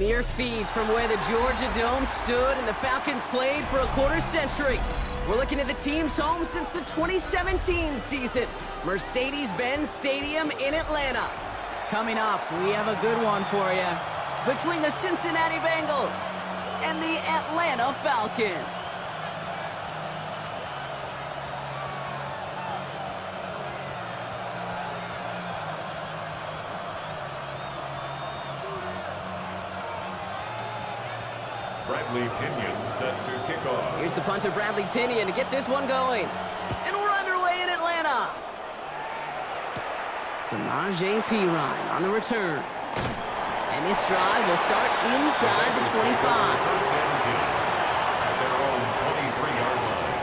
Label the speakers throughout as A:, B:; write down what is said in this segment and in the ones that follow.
A: Mere feet from where the Georgia Dome stood and the Falcons played for a quarter century. We're looking at the team's home since the 2017 season, Mercedes-Benz Stadium in Atlanta. Coming up, we have a good one for you between the Cincinnati Bengals and the Atlanta Falcons.
B: Bradley Pinion set to kick off.
A: Here's the punter, Bradley Pinion, to get this one going. And we're underway in Atlanta. Samaje Perine on the return. And this drive will start inside the 25.
B: First and 10 at their own 23-yard line.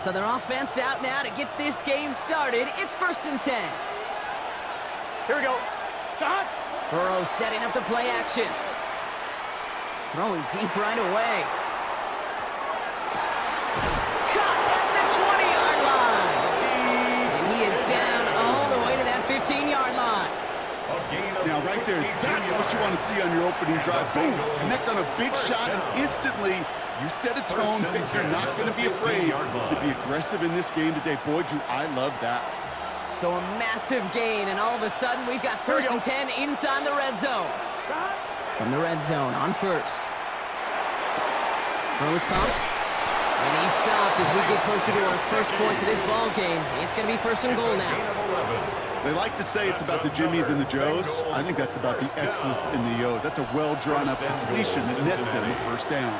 A: So their offense out now to get this game started. It's 1st and 10.
C: Here we go. Shot.
A: Burrow setting up the play action. Throwing deep right away. Caught at the 20-yard line. And he is down all the way to that 15-yard line.
D: Now right there, that's what you want to see on your opening drive. Boom, connect on a big shot and instantly you set a tone that you're not going to be afraid to be aggressive in this game today. Boy, do I love that.
A: So a massive gain, and all of a sudden we've got 1st and 10 inside the red zone. From the red zone on first. Rose caught. And he stopped as we get closer to our first point to this ball game. It's going to be 1st and goal now.
D: They like to say it's about the Jimmies and the Joes. I think that's about the X's and the O's. That's a well-drawn-up completion that nets them a 1st down.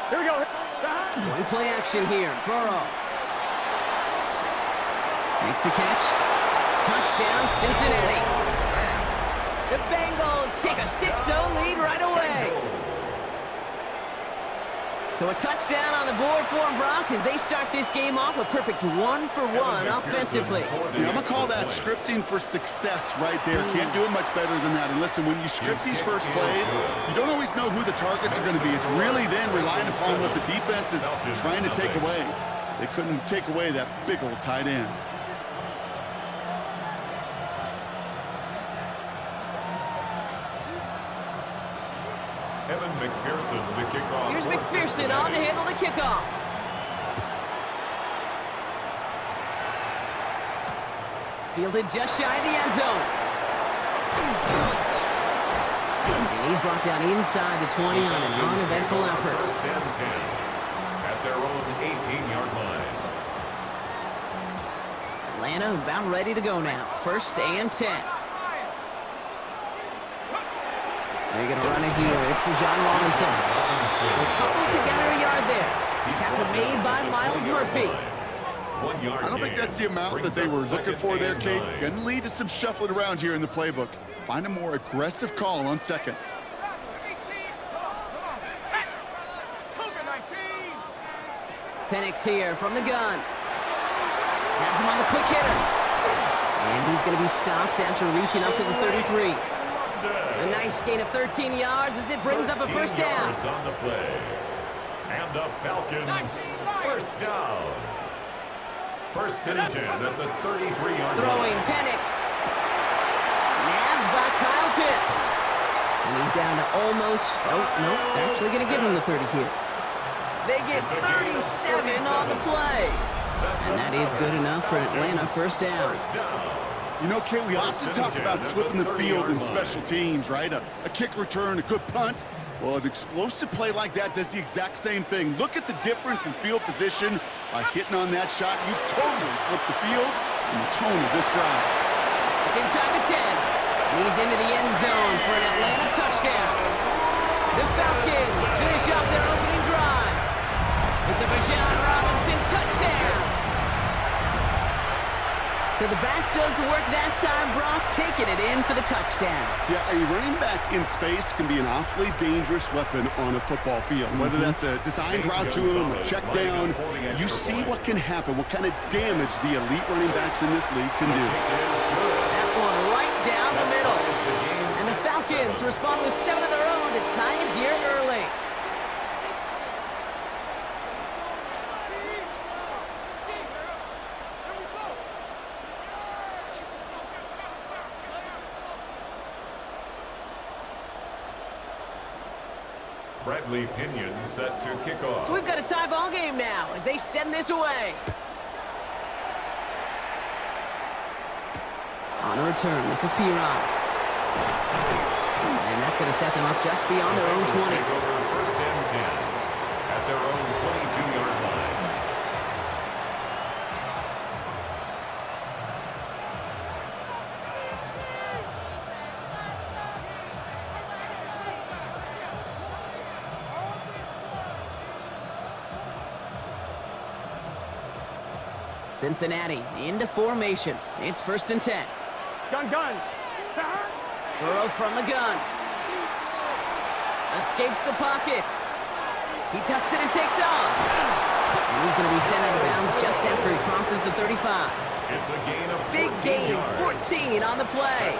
C: Here we go.
A: Going play action here. Burrow. Makes the catch. Touchdown, Cincinnati. The Bengals take a 6-0 lead right away. So a touchdown on the board for them, Brock, as they start this game off a perfect 1-for-1 offensively.
D: Yeah, I'm going to call that scripting for success right there. Can't do it much better than that. And listen, when you script these first plays, you don't always know who the targets are going to be. It's really then relying upon what the defense is trying to take away. They couldn't take away that big old tight end.
B: McPherson to kick off.
A: Here's McPherson on to handle the kickoff. Fielded just shy of the end zone. And he's brought down inside the 20 on an uneventful effort.
B: 1st and 10 at their own 18-yard line.
A: Atlanta about ready to go now. 1st and 10. They're going to run it here. It's for John Robinson. They're coupled together a yard there. Tackle made by Miles Murphy.
D: I don't think that's the amount that they were looking for there, Kate. Going to lead to some shuffling around here in the playbook. Find a more aggressive call on 2nd.
A: Penix here from the gun. Has him on the quick hitter. And he's going to be stopped after reaching up to the 33. A nice gain of 13 yards as it brings up a 1st down.
B: On the play. And the Falcons 1st down. 1st and 10 at the 33-yard line.
A: Throwing Penix. Nabbed by Kyle Pitts. And he's down to almost, nope, actually going to give him the 30 here. They get 37 on the play. And that is good enough for Atlanta 1st down.
D: You know, Kate, we often talk about flipping the field in special teams, right? A kick return, a good punt. Well, an explosive play like that does the exact same thing. Look at the difference in field position by hitting on that shot. You've totally flipped the field and the tone of this drive.
A: It's inside the 10. And he's into the end zone for an Atlanta touchdown. The Falcons finish off their opening drive. It's a John Robinson touchdown. So the back does the work that time, Brock, taking it in for the touchdown.
D: Yeah, a running back in space can be an awfully dangerous weapon on a football field. Whether that's a designed route to him, a check down, you see what can happen, what kind of damage the elite running backs in this league can do.
A: That one right down the middle. And the Falcons respond with 7 of their own to tie it here early.
B: Bradley Pinion set to kick off.
A: So we've got a tie ball game now as they send this away. On a return, this is Piron. And that's going to set them up just beyond their own 20.
B: Take over first and 10 at their own 22-yard line.
A: Cincinnati into formation. It's first and 10.
C: Gun.
A: Burrow from the gun. Escapes the pocket. He tucks it and takes off. And he's going to be sent out of bounds just after he crosses the 35.
B: It's a gain of 14
A: Big gain,
B: yards.
A: 14 on the play.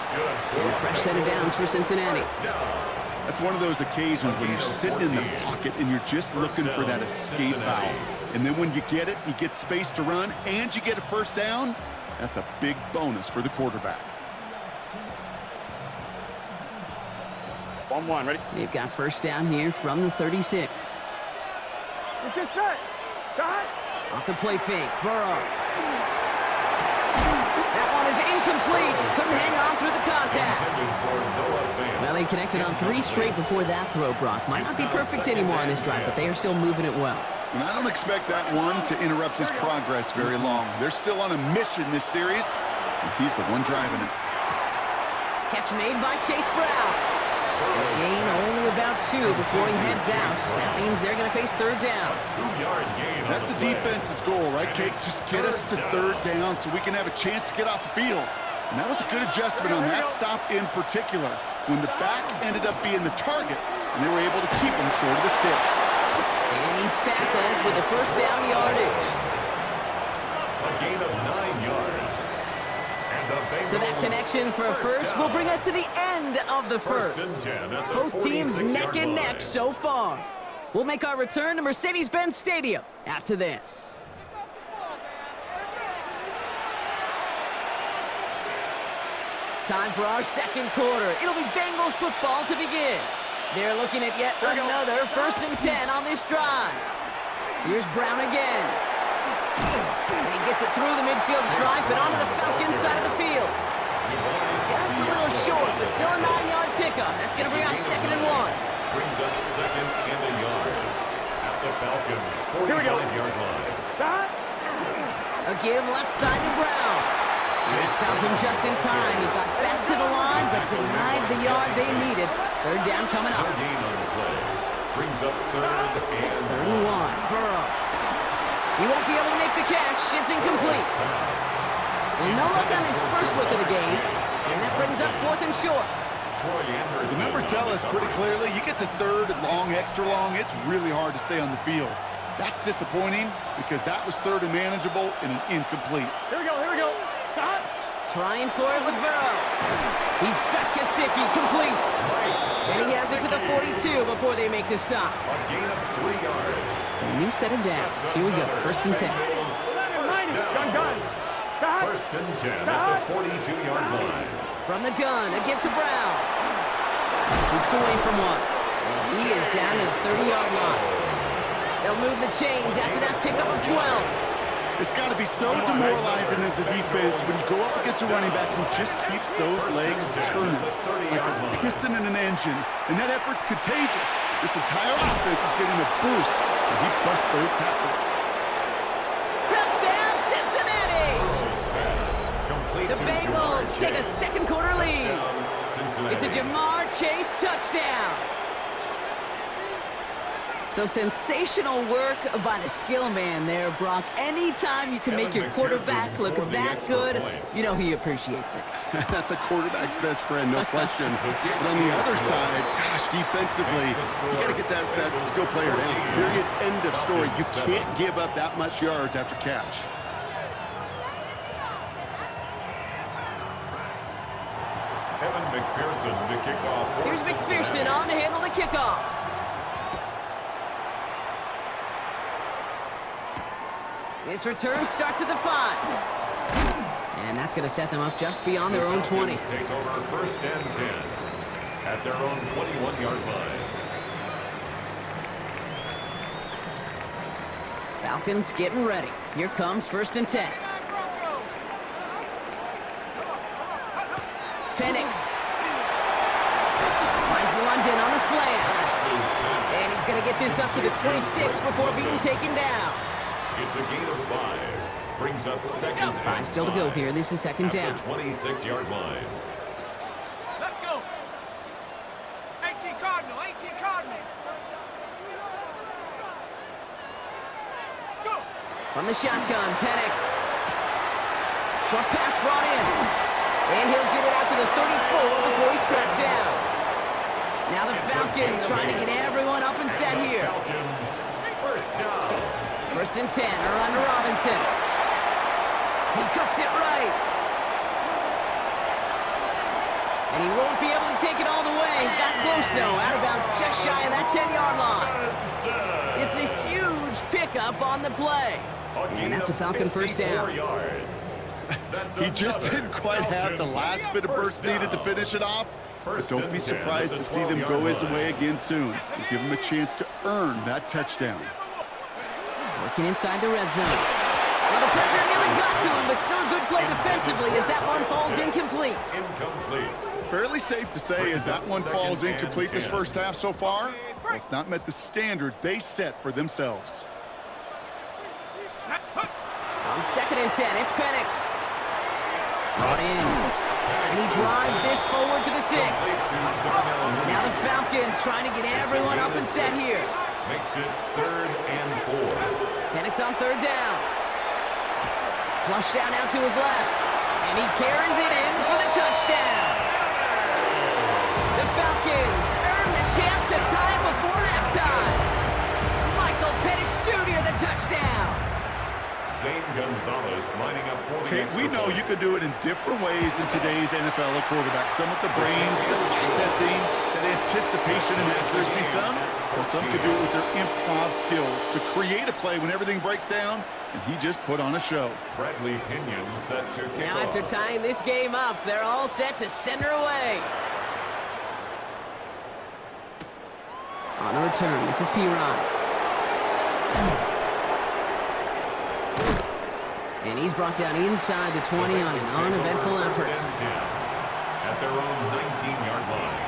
A: And a fresh set of downs for Cincinnati.
B: First down.
D: That's one of those occasions when you're sitting in the pocket and you're just looking for that escape valve. And then when you get it, you get space to run, and you get a first down. That's a big bonus for the quarterback.
C: 1-1, ready?
A: They've got first down here from the 36.
C: Let's get set. Shot.
A: Off the play fake, Burrow. That one is incomplete. Couldn't hang on through the contact. Well, they connected on 3 straight before that throw, Brock. Might not be perfect anymore on this drive, but they are still moving it well.
D: And I don't expect that one to interrupt his progress very long. They're still on a mission this series, and he's the one driving it.
A: Catch made by Chase Brown. And a gain only about 2 before he heads out. That means they're going to face third down.
B: 2-yard gain.
D: That's a defense's goal, right, Kate? Just get us to third down so we can have a chance to get off the field. And that was a good adjustment on that stop in particular, when the back ended up being the target, and they were able to keep him short of the sticks.
A: And he's tackled with the first down yardage.
B: A gain of 9 yards. And the Bengals
A: So that connection for a first will bring us to the end of the first.
B: and 10 at the
A: Both teams
B: 46-yard
A: neck and
B: line.
A: neck so far. We'll make our return to Mercedes-Benz Stadium after this. Time for our second quarter. It'll be Bengals football to begin. They're looking at yet another first and 10 on this drive. Here's Brown again. And he gets it through the midfield stripe and onto the Falcons side of the field. Just a little short, but still a 9-yard pickup. That's going to bring up second and 1.
B: Brings up second and a yard at the Falcons'
C: Here we go.
B: 45-yard line.
C: Shot.
A: A give left side to Brown. They stopped him just in time. He got back to the line, but denied the yard they needed. Third down coming up.
B: No gain on the play. Brings up third
A: Third and 1. Burrow. He won't be able to make the catch. It's incomplete. Well, no luck on his first look of the game. And that brings up fourth and short.
D: The numbers tell us pretty clearly, you get to third and long, extra long, it's really hard to stay on the field. That's disappointing because that was third and manageable and an incomplete.
C: Here we go. Shot.
A: Trying for it with Burrow. He's got Gesicki complete. And he has it to the 42 before they make the stop.
B: A gain of 3 yards.
A: So a new set of downs. Here we go, first and 10.
C: Gun. Shot.
B: First and 10 at the 42-yard line.
A: From the gun, a give to Brown. Jukes away from one. And he is down to the 30-yard line. They'll move the chains after that pickup of 12.
D: It's got to be so demoralizing as a defense when you go up against a running back who just keeps those legs churning like a piston in an engine, and that effort's contagious. This entire offense is getting a boost, and he busts those tackles.
A: Touchdown, Cincinnati!
B: Complete
A: The
B: to
A: Bengals
B: Jamar
A: take a
B: Chase.
A: second quarter lead.
B: Cincinnati.
A: It's a Jamar Chase touchdown. So sensational work by the skill man there, Brock. Anytime you can make your quarterback look that good, you know he appreciates it.
D: That's a quarterback's best friend, no question. But on the other side, gosh, defensively, you got to get that skill player down. Period, end of story. You can't give up that much yards after catch.
B: Evan McPherson to kick off.
A: Here's McPherson on to handle the kickoff. This return starts at the 5. And that's going to set them up just beyond their own 20.
B: Take over first and 10 at their own 21-yard line.
A: Falcons getting ready. Here comes 1st and 10. Penix. Finds London on the slant. And he's going to get this up to the 26 before being taken down.
B: It's a gain of 5. Brings up 2nd and
A: 5 still to go here. This is 2nd down.
B: At the 26-yard line.
C: Let's go. 18 Cardinal, 18 Cardinal. Go.
A: From the shotgun, Penix. Short pass brought in. And he'll get it out to the 34 before he's tracked down. Now the Falcons trying to get everyone up and set here.
B: Falcons, 1st down.
A: 1st and 10 are under Robinson. He cuts it right. And he won't be able to take it all the way. Got close though, out of bounds just shy of that 10-yard line. It's a huge pickup on the play. And that's a Falcon 1st down.
D: He just didn't quite have the last bit of burst needed to finish it off. But don't be surprised to see them go his way again soon. And give him a chance to earn that touchdown.
A: Working inside the red zone. Well, the pressure nearly got to him, but still a good play defensively as that one falls incomplete.
D: Fairly safe to say as that one falls incomplete this first half so far, it's not met the standard they set for themselves.
A: On 2nd and 10, it's Penix. Brought in. And he drives this forward to the 6. Now the Falcons trying to get everyone up and set here.
B: Makes it 3rd and 4.
A: Penix on 3rd down. Flushed out now to his left. And he carries it in for the touchdown. The Falcons earn the chance to tie it before halftime. Michael Penix Jr. the touchdown.
B: Zane Gonzalez lining up for the
D: Okay, we know you can do it in different ways in today's NFL at quarterback. Some with the brains, the processing, that anticipation and accuracy. Some could do it with their improv skills to create a play when everything breaks down, and he just put on a show.
B: Bradley Pinion set to kick
A: Now
B: off.
A: after tying this game up, they're all set to send her away. On the return, this is P-Ron. And he's brought down inside the 20 on an uneventful effort.
B: At their own 19-yard line.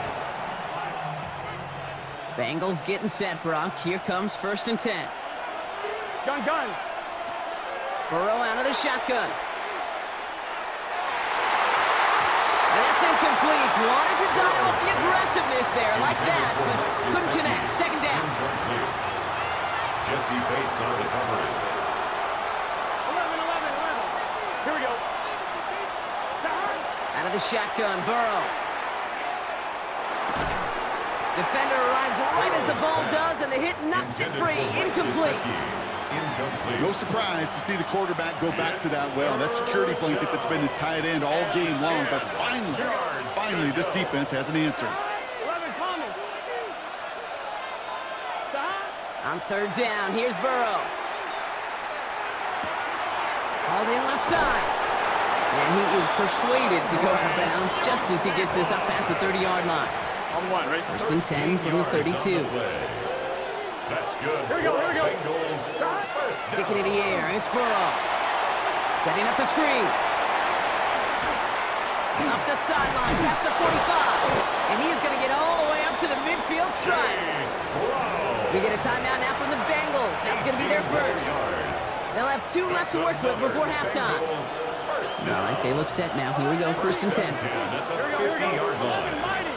A: Bengals getting set, Brock. Here comes 1st and 10.
C: Gun.
A: Burrow out of the shotgun. And that's incomplete. Wanted to dial up the aggressiveness there like that, but couldn't connect. 2nd down.
B: Jesse Bates on the coverage.
C: 11. Here we go.
A: Out of the shotgun, Burrow. Defender arrives right as the ball does, and the hit knocks it free. Incomplete.
D: No surprise to see the quarterback go back to that well. That security blanket that's been his tight end all game long, but finally, this defense has an answer.
C: 11 Thomas.
A: On 3rd down, here's Burrow. Hauled in left side. And he is persuaded to go out of bounds just as he gets this up past the 30-yard line.
C: On 1, right?
A: 1st and 10 from the 32.
B: That's good.
C: Here we go.
B: Bengals first
A: Sticking in the air, it's Burrow. Setting up the screen. Up the sideline, past the 45. And he's going to get all the way up to the midfield stripe. We get a timeout now from the Bengals. That's going to be their first. They'll have 2 left to work with before halftime. All right, they look set now. Here we go, 1st and 10.
B: At the 50-yard line.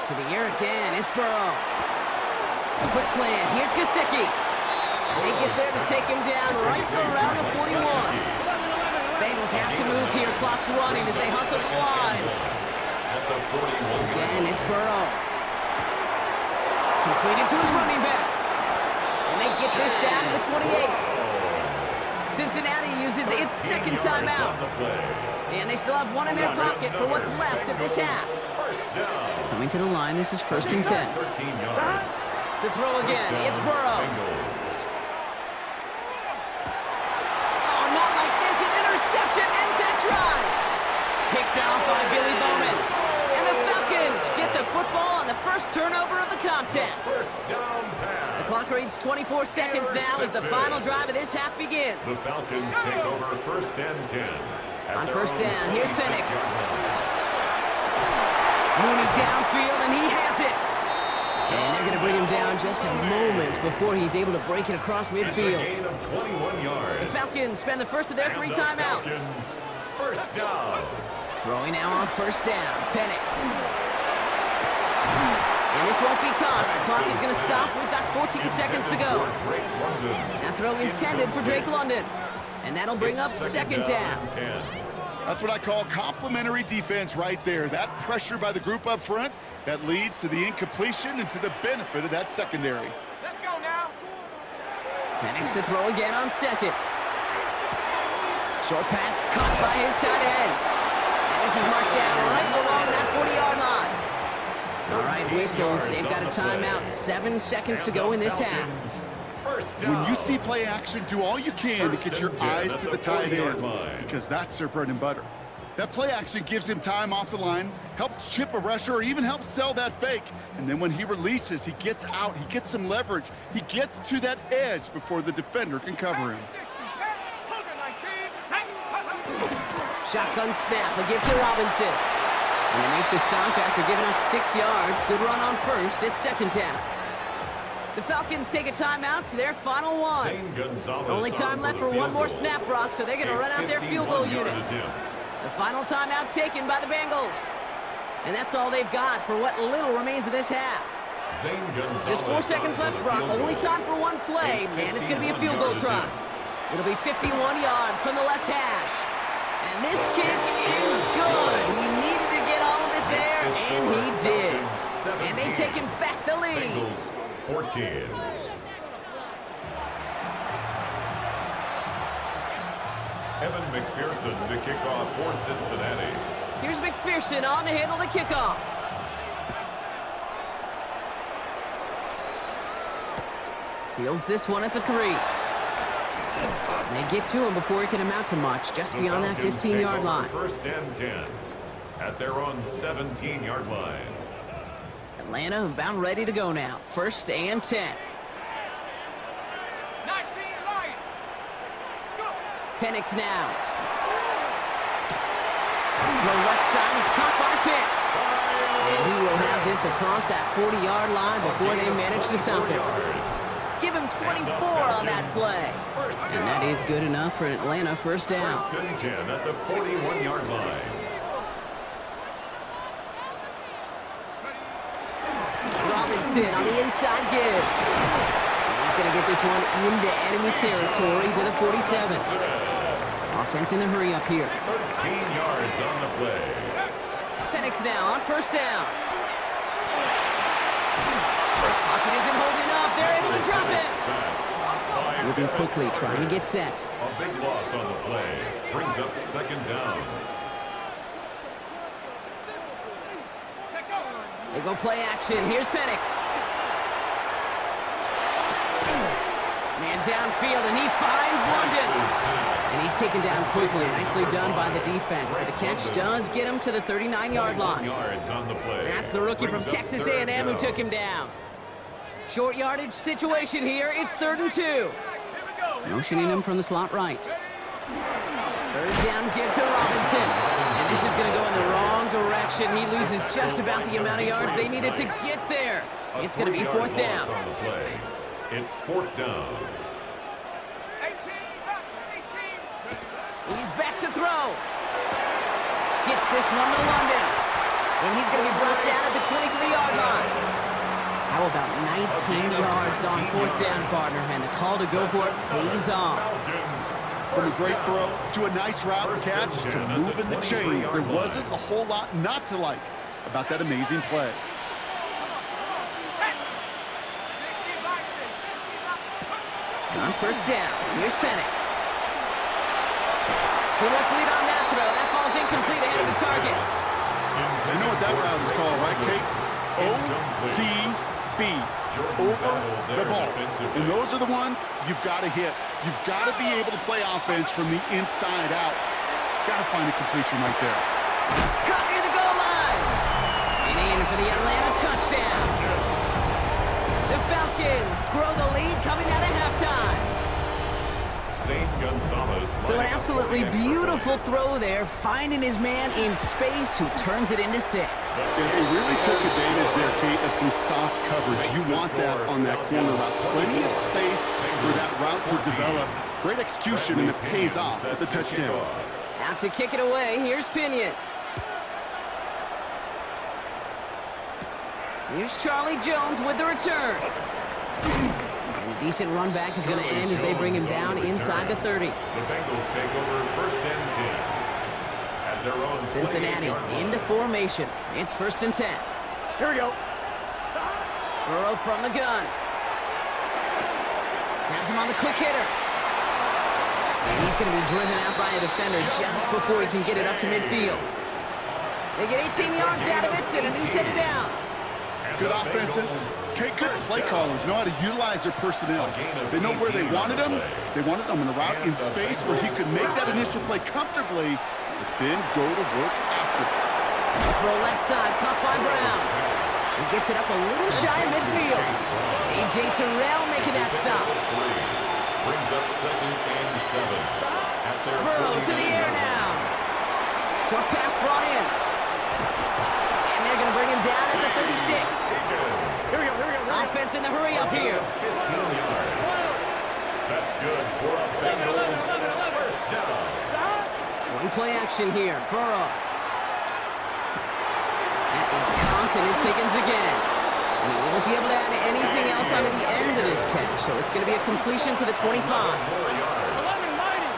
A: To the air again, it's Burrow. A quick slant, here's Gesicki. They get there to take him down right around the 41. Bengals have to move here, clock's running as they hustle the line. Again, it's Burrow. Completed to his running back. And they get this down to the 28. Cincinnati uses its 2nd timeout. And they still have 1 in their pocket for what's left of this half. Coming to the line, this is 1st and 10. To throw again, it's Burrow. Oh, not like this. An interception ends that drive. Picked out by Billy Bowman. And the Falcons get the football on the first turnover of the contest.
B: First down pass.
A: The clock reads 24 seconds now as the final drive of this half begins.
B: The Falcons take over first and 10.
A: On first down, here's Penix. Mooney downfield, and he has it. And they're going to bring him down just a moment before he's able to break it across midfield.
B: It's a gain of 21 yards.
A: The Falcons spend the first of their 3 timeouts.
B: Falcons, first down.
A: Throwing now on first down, Penix. And this won't be caught. Clock is going to stop. We've got 14 seconds to go. That throw intended for Drake London. And that'll bring up second down.
D: That's what I call complimentary defense right there. That pressure by the group up front, that leads to the incompletion and to the benefit of that secondary.
C: Let's go now.
A: Penix to throw again on second. Short pass caught by his tight end. And this is marked down right along that 40-yard line. All right, whistles. They've got a timeout. 7 seconds to go in this half.
D: When you see play action, do all you can to get your eyes to the tight end, because that's their bread and butter. That play action gives him time off the line, helps chip a rusher, or even helps sell that fake. And then when he releases, he gets out, he gets some leverage. He gets to that edge before the defender can cover him.
A: Shotgun snap, a give to Robinson. And they make the stop after giving up 6 yards. Good run on first. It's second down. The Falcons take a timeout to their final one. Only time left for one more snap, Brock, so they're going to run out their field goal unit. The final timeout taken by the Bengals. And that's all they've got for what little remains of this half. Just 4 seconds left, Brock. Only time for one play, and it's going to be a field goal try. It'll be 51 yards from the left hash. And this kick is good. He needed to get all of it there, and he did. And they've taken back the lead.
B: 14. Evan McPherson to kick off for Cincinnati.
A: Here's McPherson on to handle the kickoff. Fields this one at the 3. They get to him before he can amount to much, just beyond that 15-yard line.
B: First and 10 at their own 17-yard line.
A: Atlanta about ready to go now. First and 10. Penix now. The left side is caught by Pitts. And he will have this across that 40-yard line before they manage to stop him. Give him 24 on that play. And that is good enough for Atlanta first down.
B: First and 10 at the 41-yard line.
A: Robinson on the inside give. He's going to get this one into enemy territory to the 47. Offense in the hurry up here.
B: 13 yards on the play.
A: Penix now on first down. Pocket isn't holding up. They're able to drop it. Moving quickly, trying to get set.
B: A big loss on the play. Brings up second down.
A: They go play action. Here's Penix. Man downfield, and he finds London. And he's taken down quickly. Nicely done by the defense. But the catch does get him to the 39-yard line.
B: Yards on the play.
A: That's the rookie from Texas A&M who took him down. Short yardage situation here. It's 3rd and 2. Motioning him from the slot right. 3rd down give to Robinson. And this is going to go in the wrong direction. He loses just about the amount of yards they needed to get there. It's going to be 4th down.
B: It's 4th down.
A: He's back to throw. Gets this one to London. And he's going to be brought down at the 23-yard line. How about 19 yards on 4th down, partner? And the call to go for it pays off.
D: From a great throw to a nice route catch to moving the chains, there wasn't a whole lot not to like about that amazing play.
A: On first down, here's Penix. 2 minutes lead on that throw. That falls incomplete ahead of his target.
D: You know what that route is called, right, Kate? OTB, over the ball. And those are the ones you've got to hit. You've got to be able to play offense from the inside out. Got to find a completion right there.
A: Caught near the goal line. And in for the Atlanta touchdown. touchdown. The Falcons grow the lead coming out of halftime. So an absolutely beautiful throw there, finding his man in space who turns it into 6.
D: Yeah, they really took advantage there, Kate, of some soft coverage. You want that on that corner route. Plenty of space for that route to develop. Great execution, and it pays off with the touchdown.
A: Out to kick it away, here's Pinion. Here's Charlie Jones with the return. And a decent run back is going to end as they bring him down inside the 30.
B: The Bengals take over 1st and 10. At their own
A: Cincinnati into formation. It's 1st and 10.
C: Here we go.
A: Burrow from the gun. Has him on the quick hitter. And he's going to be driven out by a defender just before he can get it up to midfield. They get 18 yards out of it and a new set of downs.
D: Good offenses. Okay, good play callers know how to utilize their personnel. They know where they wanted him. They wanted him in a route in space where he could make that initial play comfortably, but then go to work after.
A: Throw left side, caught by Brown. He gets it up a little shy of midfield. A.J. Terrell making that stop.
B: Brings up 2nd and 7.
A: Burrow to the air now. Short pass brought in. And they're going to bring him down at the 36.
C: Here we go.
A: Offense in the hurry up here.
B: 15 yards. That's good for a Bengals 1st down.
A: One play action here. Burrow. That is Compton. It's Higgins again. And he won't be able to add anything else onto the end of this catch. So it's going to be a completion to the 25.
B: 4 yards.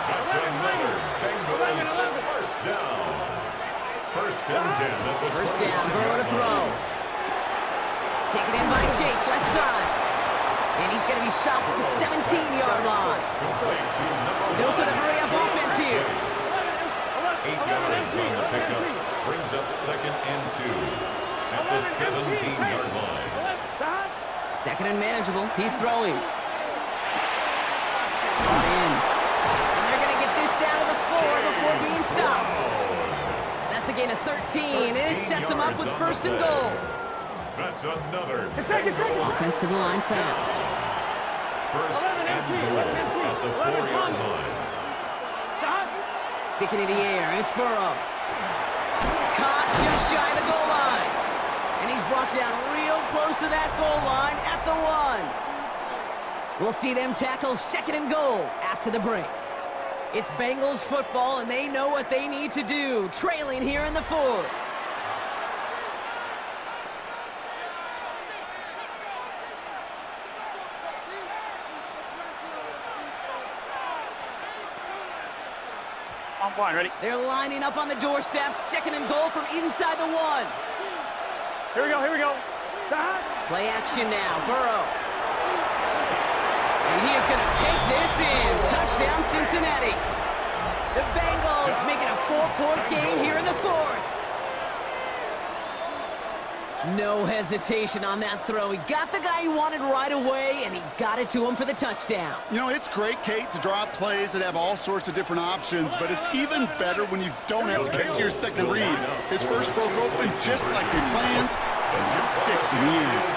B: That's another Bengals 1st down. 1st and 10 at the
A: 1st down. Burrow to throw. Taken in by Chase, left side. And he's going to be stopped at the 17-yard line. Goes to the hurry-up offense here.
B: 8 yards on the pickup. Brings up 2nd and 2 at the 17-yard line.
A: 2nd and manageable. He's throwing. Brought in. And they're going to get this down to the floor before being stopped. That's a gain of 13, and it sets him up with 1st and goal.
B: That's another
A: Offense to the line fast.
B: 1st and goal at the 4-yard line.
A: Sticking in the air, and it's Burrow. Caught just shy of the goal line. And he's brought down real close to that goal line at the 1. We'll see them tackle 2nd and goal after the break. It's Bengals football, and they know what they need to do, trailing here in the 4th.
C: On one, ready?
A: They're lining up on the doorstep, 2nd and goal from inside the 1.
C: Here we go.
A: Play action now, Burrow. And he is going to take this in. Touchdown, Cincinnati. The Bengals making a 4-point game here in the 4th. No hesitation on that throw. He got the guy he wanted right away, and he got it to him for the touchdown.
D: You know, it's great, Kate, to draw up plays that have all sorts of different options, but it's even better when you don't have to get to your second read. His first broke open just like they planned, and that's 6 in the end.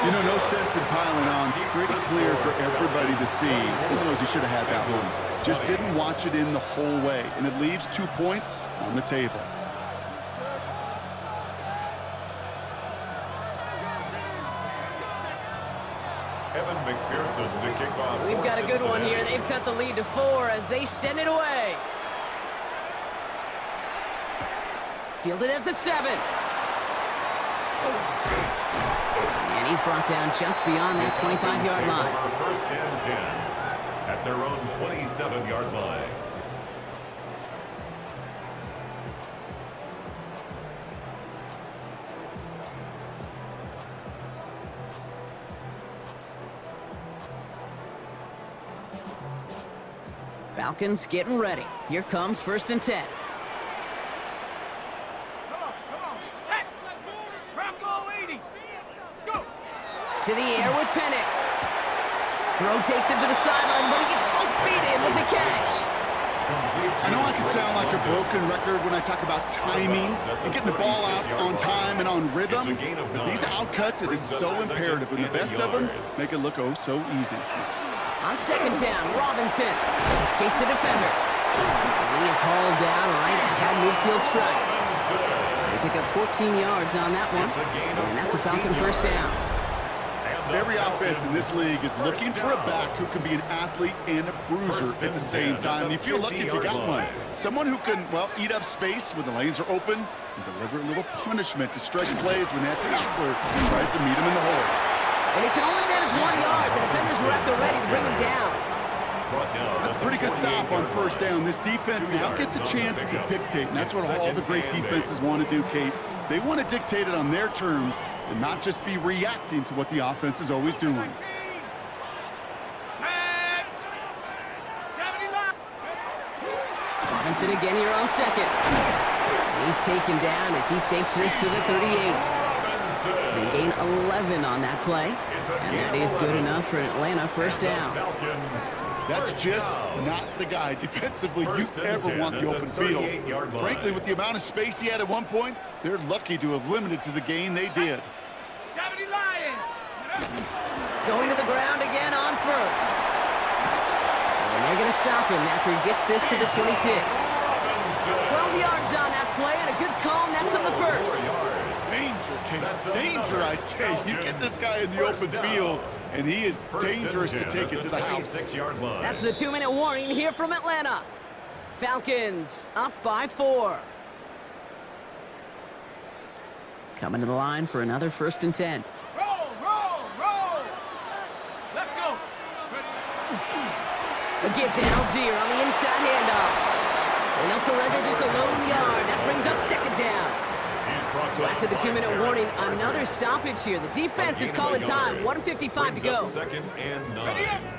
D: You know, no sense in piling on. Pretty clear for everybody to see. Who knows, he should have had that one. Just didn't watch it in the whole way, and it leaves 2 points on the table.
B: McPherson to kick off.
A: We've got a good one here. They've cut the lead to 4 as they send it away. Fielded at the 7. And he's brought down just beyond that 25-yard line.
B: 1st and 10 at their own 27-yard line.
A: Falcons getting ready. Here comes 1st and 10.
C: Set. Rambo 80. Go.
A: To the air with Penix. Throw takes him to the sideline, but he gets both feet in with the catch.
D: I know I can sound like a broken record when I talk about timing and getting the ball out on time and on rhythm, but these outcuts, it is so imperative, and the best of them make it look oh so easy.
A: On second down, Robinson escapes the defender. He is hauled down right at midfield strike. They pick up 14 yards on that one, and that's a Falcon first down.
D: Every offense in this league is looking for a back who can be an athlete and a bruiser at the same time. You feel lucky if you got one. Someone who can, well, eat up space when the lanes are open and deliver a little punishment to stretch plays when that tackler tries to meet him in the hole.
A: And he can only manage 1 yard. The defenders were at the ready to bring him down.
D: That's a pretty good stop on first down. This defense now gets a chance to dictate, and that's what all the great defenses want to do, Kate. They want to dictate it on their terms and not just be reacting to what the offense is always doing.
A: Robinson again here on second. He's taken down as he takes this to the 38. They gain 11 on that play, and that is good enough for Atlanta first down.
D: That's just not the guy defensively you ever want the open field. Frankly, with the amount of space he had at one point, they're lucky to have limited to the gain they did.
C: 70 Lions!
A: Going to the ground again on first. And they're going to stop him after he gets this to the 26. 12 yards on that play, and a good call, and that's on the first.
D: Danger, Kate. Danger, I say. You get this guy in the open field, and he is dangerous to take it to the house.
A: That's the 2-minute warning here from Atlanta. Falcons up by 4. Coming to the line for another 1st and 10.
C: Roll, roll, roll! Let's go!
A: A give to Algier on the inside handoff. And they'll surrender just a lone yard. That brings up second down. So after the 2-minute warning, another stoppage here. The defense is calling time. 1:55 to go.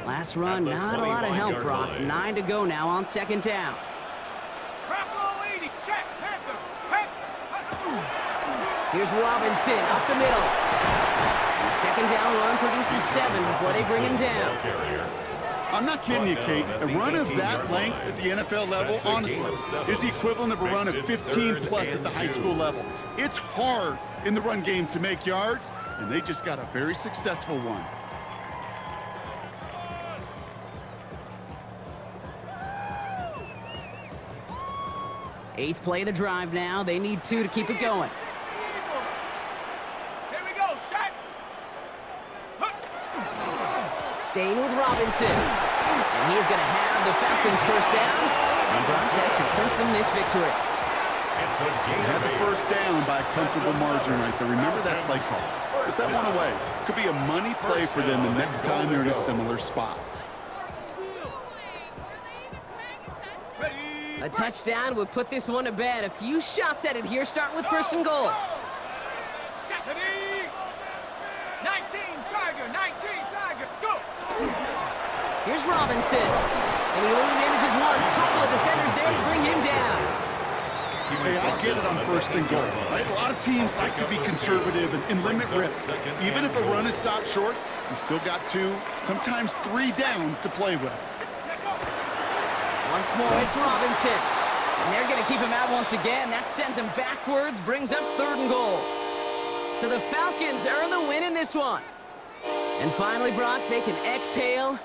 A: Last run, not a lot of help, Brock. 9 to go now on second down. Here's Robinson up the middle. And the second down run produces 7 before they bring him down.
D: I'm not kidding you, Kate. A run of that length at the NFL level, honestly, is the equivalent of a run of 15+ at the high school level. It's hard in the run game to make yards, and they just got a very successful one.
A: Eighth play of the drive now. They need 2 to keep it going.
C: Here we go, shot!
A: Staying with Robinson. And he is going to have the Falcons first down. And Brock, that should clinch them this victory.
D: They had the first down by a comfortable margin right there. Remember that play call. Put that one away. Could be a money play for them the next time they're in a similar spot.
A: A touchdown would put this one to bed. A few shots at it here, starting with 1st and goal.
C: 19 Tiger, go!
A: Here's Robinson. And he only manages one. Couple of defenders there to bring him down.
D: Hey, I get it on 1st and goal, right? A lot of teams like to be conservative and limit risk. Even if a run is stopped short, you still got 2, sometimes 3 downs to play with.
A: Once more, it's Robinson. And they're going to keep him out once again. That sends him backwards, brings up 3rd and goal. So the Falcons earn the win in this one. And finally, Brock, they can exhale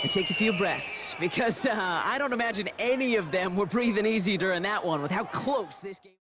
A: and take a few breaths. Because I don't imagine any of them were breathing easy during that one with how close this game